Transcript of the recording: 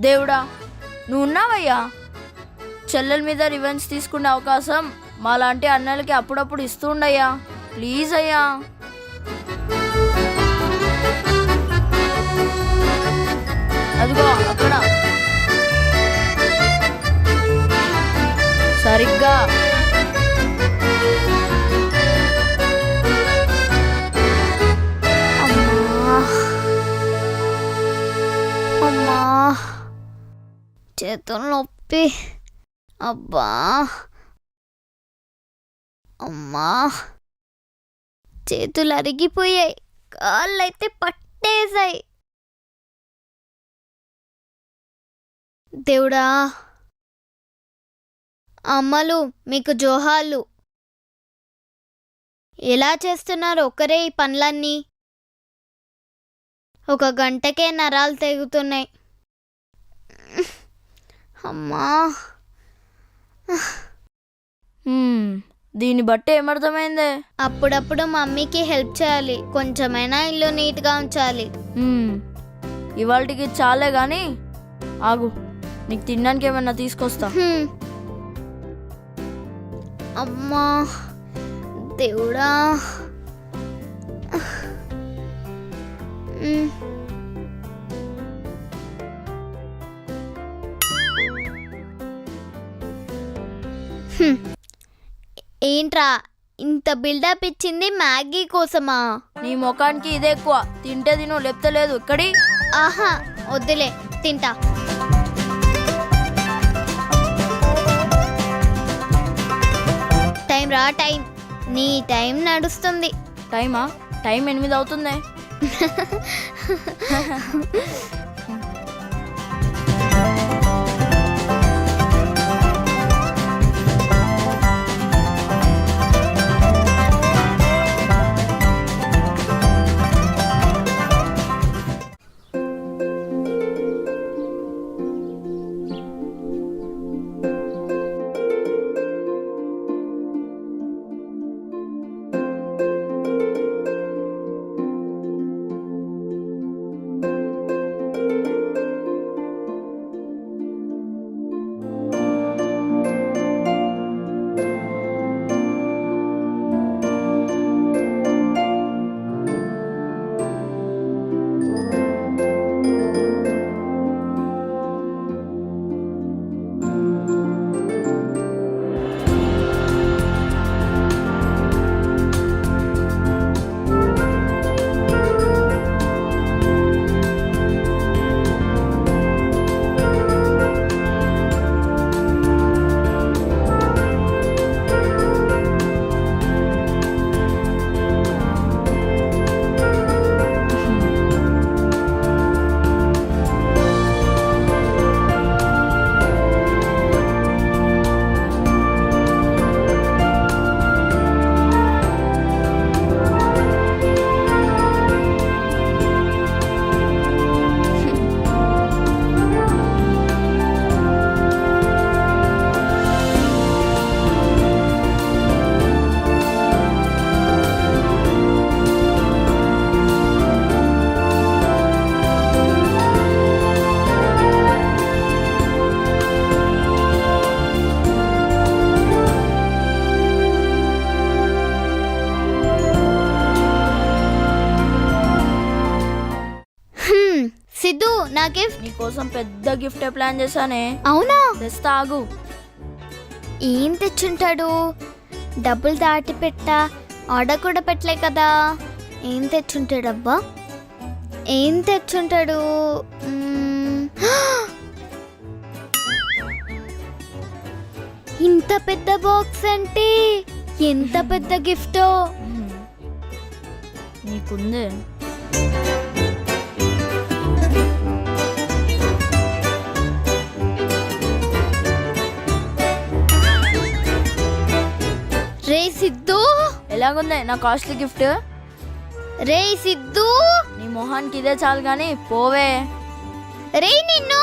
దేవుడా నువ్వు ఉన్నావయ్యా. చెల్లెల మీద రివెంజ్ తీసుకునే అవకాశం మాలాంటి అన్నలకి అప్పుడప్పుడు ఇస్తూ ఉండయ్యా. ప్లీజ్ అయ్యా. అదిగో అక్కడ సరిగ్గా. అమ్మా చేతులు నొప్పి. అబ్బా అమ్మా చేతులు అరిగిపోయాయి, కాళ్ళు అయితే పట్టేశాయి. దేవుడా, అమ్మలు మీకు జోహాలు. ఎలా చేస్తున్నారు ఒక్కరే ఈ పనులన్నీ? ఒక గంటకే నరాలు తెగుతున్నాయి. అమ్మా దీన్ని బట్టి ఏమర్థమైందే? అప్పుడప్పుడు మమ్మీకి హెల్ప్ చేయాలి, కొంచెమైనా ఇల్లు నీట్గా ఉంచాలి. ఇవాళకి చాలే గాని ఆగు, నీకు తినడానికి ఏమన్నా తీసుకొస్తా. అమ్మా దేవుడా. ఏంట్రా ఇంత బిల్డప్ ఇచ్చింది మ్యాగీ కోసమా? నీ ముఖానికి ఇదే ఎక్కువ. తింటే తిను, లేప్తే లేదు. ఇక్కడి ఆహా వద్దులే, తింటా. టైం రా టైం, నీ టైం నడుస్తుంది. టైమా? టైం 8 అవుతుంది. సిద్ధు, నా గిఫ్ట్. నీకోసం పెద్ద గిఫ్ట్ ప్లాన్ చేశానే. అవునా? తెస్తా, ఆగు. ఏం తెచ్చుంటాడు? డబ్బులు దాటి పెట్టా, ఆర్డర్ కూడా పెట్టలే కదా. ఏం తెచ్చుంటాడబ్బా? ఏం తెచ్చుంటాడు? ఇంత పెద్ద బాక్స్ అంటే ఎంత పెద్ద గిఫ్టో. నీకుందే. రే సిద్ధు, ఎలాగుంది నా కాస్ట్లీ గిఫ్ట్? రే సిద్ధు, నీ మొహానికి ఇదే చాలు గాని పోవే. రే నిన్ను.